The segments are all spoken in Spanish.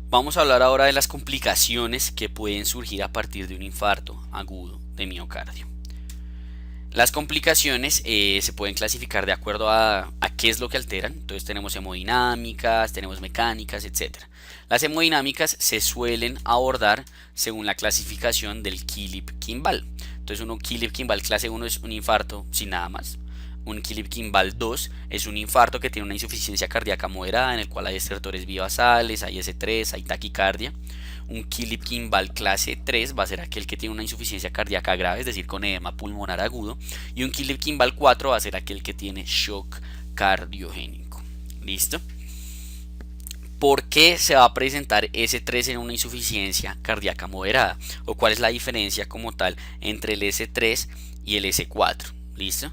Vamos a hablar ahora de las complicaciones que pueden surgir a partir de un infarto agudo de miocardio. Las complicaciones se pueden clasificar de acuerdo a qué es lo que alteran. Entonces tenemos hemodinámicas, tenemos mecánicas, etcétera. Las hemodinámicas se suelen abordar según la clasificación del Killip-Kimball. Entonces un Killip-Kimball clase 1 es un infarto sin nada más. Un Killip-Kimball 2 es un infarto que tiene una insuficiencia cardíaca moderada en el cual hay estertores bivasales, hay S3, hay taquicardia. Un Killip-Kimball clase 3 va a ser aquel que tiene una insuficiencia cardíaca grave, es decir, con edema pulmonar agudo. Y un Killip-Kimball 4 va a ser aquel que tiene shock cardiogénico. ¿Listo? ¿Por qué se va a presentar S3 en una insuficiencia cardíaca moderada? ¿O cuál es la diferencia como tal entre el S3 y el S4? ¿Listo?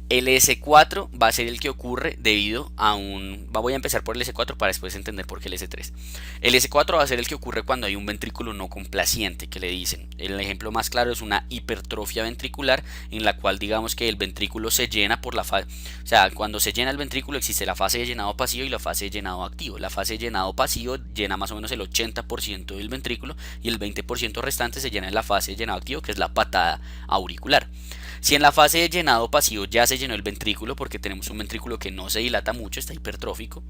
El S4 va a ser el que ocurre debido a un... Voy a empezar por el S4 para después entender por qué el S3. El S4 va a ser el que ocurre cuando hay un ventrículo no complaciente, que le dicen. El ejemplo más claro es una hipertrofia ventricular, en la cual digamos que el ventrículo se llena por la fase... O sea, cuando se llena el ventrículo existe la fase de llenado pasivo y la fase de llenado activo. La fase de llenado pasivo llena más o menos el 80% del ventrículo y el 20% restante se llena en la fase de llenado activo, que es la patada auricular. Si en la fase de llenado pasivo ya se llenó el ventrículo, porque tenemos un ventrículo que no se dilata mucho, está hipertrófico,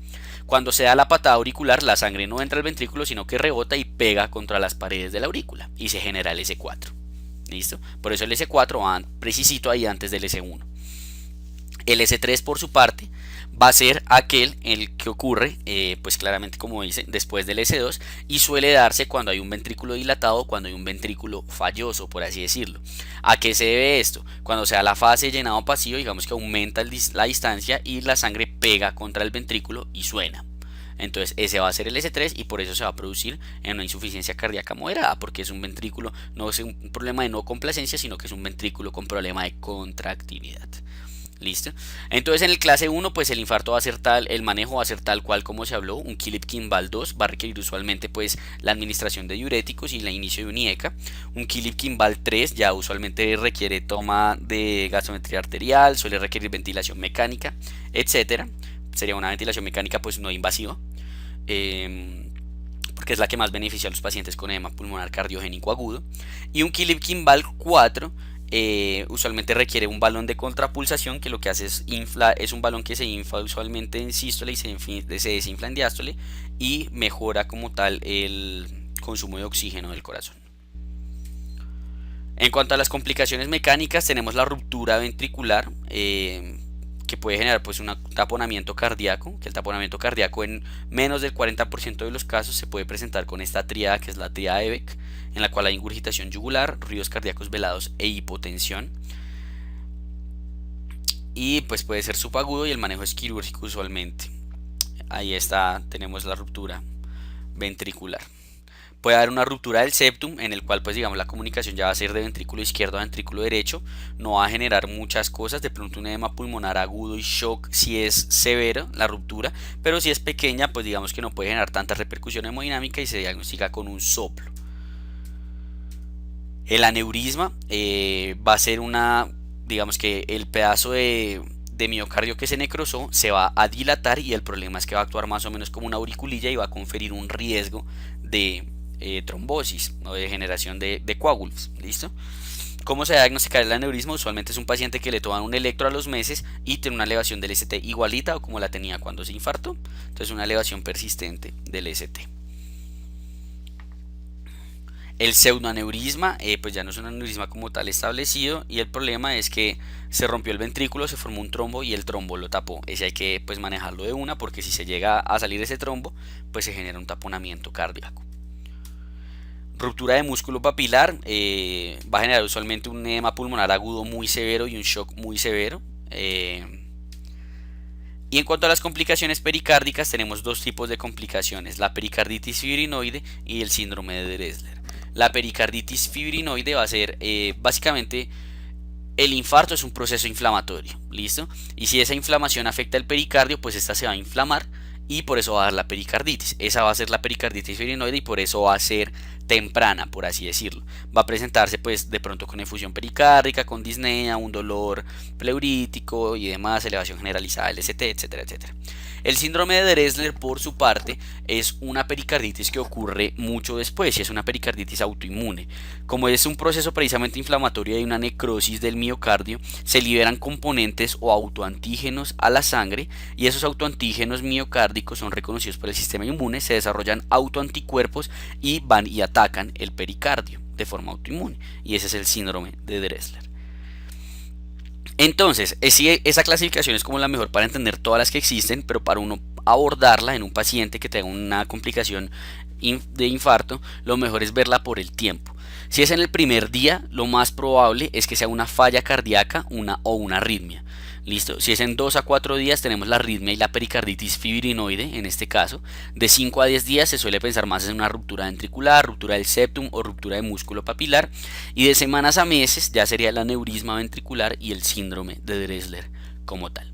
cuando se da la patada auricular, la sangre no entra al ventrículo, sino que rebota y pega contra las paredes de la aurícula y se genera el S4. ¿Listo? Por eso el S4 va precisito ahí antes del S1. El S3 por su parte va a ser aquel el que ocurre, pues claramente como dice, después del S2 y suele darse cuando hay un ventrículo dilatado, cuando hay un ventrículo falloso, por así decirlo. ¿A qué se debe esto? Cuando se da la fase de llenado pasivo, digamos que aumenta la distancia y la sangre pega contra el ventrículo y suena. Entonces ese va a ser el S3 y por eso se va a producir en una insuficiencia cardíaca moderada, porque es un ventrículo, no es un problema de no complacencia, sino que es un ventrículo con problema de contractilidad. ¿Listo? Entonces en el clase 1 pues el infarto va a ser tal, el manejo va a ser tal cual como se habló. Un Killip-Kimball 2 va a requerir usualmente pues la administración de diuréticos y el inicio de un IECA. Un Killip-Kimball 3 ya usualmente requiere toma de gasometría arterial, suele requerir ventilación mecánica, etcétera. Sería una ventilación mecánica pues no invasiva, porque es la que más beneficia a los pacientes con edema pulmonar cardiogénico agudo. Y un Killip-Kimball 4 usualmente requiere un balón de contrapulsación que lo que hace es es un balón que se infla usualmente en sístole y se desinfla en diástole y mejora como tal el consumo de oxígeno del corazón. En cuanto a las complicaciones mecánicas, tenemos la ruptura ventricular, que puede generar pues un taponamiento cardíaco, que el taponamiento cardíaco en menos del 40% de los casos se puede presentar con esta tríada, que es la tríada de Beck, en la cual hay ingurgitación yugular, ruidos cardíacos velados e hipotensión. Y pues puede ser subagudo y el manejo es quirúrgico usualmente. Ahí está, tenemos la ruptura ventricular. Puede haber una ruptura del septum en el cual pues digamos la comunicación ya va a ser de ventrículo izquierdo a ventrículo derecho, no va a generar muchas cosas, de pronto un edema pulmonar agudo y shock si es severo la ruptura, pero si es pequeña pues digamos que no puede generar tanta repercusión hemodinámica y se diagnostica con un soplo. El aneurisma va a ser una, digamos que el pedazo de miocardio que se necrosó se va a dilatar y el problema es que va a actuar más o menos como una auriculilla y va a conferir un riesgo de trombosis o de generación de coágulos. ¿Listo? ¿Cómo se diagnostica el aneurisma? Usualmente es un paciente que le toman un electro a los meses y tiene una elevación del ST igualita o como la tenía cuando se infartó. Entonces una elevación persistente del ST. El pseudoaneurisma pues ya no es un aneurisma como tal establecido y el problema es que se rompió el ventrículo, se formó un trombo y el trombo lo tapó. Ese hay que pues manejarlo de una porque si se llega a salir ese trombo pues se genera un taponamiento cardíaco. Ruptura de músculo papilar va a generar usualmente un edema pulmonar agudo muy severo y un shock muy severo. Y en cuanto a las complicaciones pericárdicas tenemos dos tipos de complicaciones, la pericarditis fibrinoide y el síndrome de Dressler. La pericarditis fibrinoide va a ser básicamente el infarto es un proceso inflamatorio, ¿listo? Y si esa inflamación afecta el pericardio, pues esta se va a inflamar y por eso va a dar la pericarditis. Esa va a ser la pericarditis fibrinoide y por eso va a ser temprana, por así decirlo. Va a presentarse pues de pronto con efusión pericárdica, con disnea, un dolor pleurítico y demás, elevación generalizada del ST, etcétera, etcétera. El síndrome de Dressler, por su parte, es una pericarditis que ocurre mucho después y es una pericarditis autoinmune. Como es un proceso precisamente inflamatorio y una necrosis del miocardio, se liberan componentes o autoantígenos a la sangre y esos autoantígenos miocárdicos son reconocidos por el sistema inmune, se desarrollan autoanticuerpos y van y atacan el pericardio de forma autoinmune, y ese es el síndrome de Dressler. Entonces, esa clasificación es como la mejor para entender todas las que existen, pero para uno abordarla en un paciente que tenga una complicación de infarto, lo mejor es verla por el tiempo. Si es en el primer día, lo más probable es que sea una falla cardíaca o una arritmia. Listo. Si es en 2 a 4 días, tenemos la arritmia y la pericarditis fibrinoide en este caso. De 5 a 10 días se suele pensar más en una ruptura ventricular, ruptura del septum o ruptura de músculo papilar. Y de semanas a meses ya sería el aneurisma ventricular y el síndrome de Dressler como tal.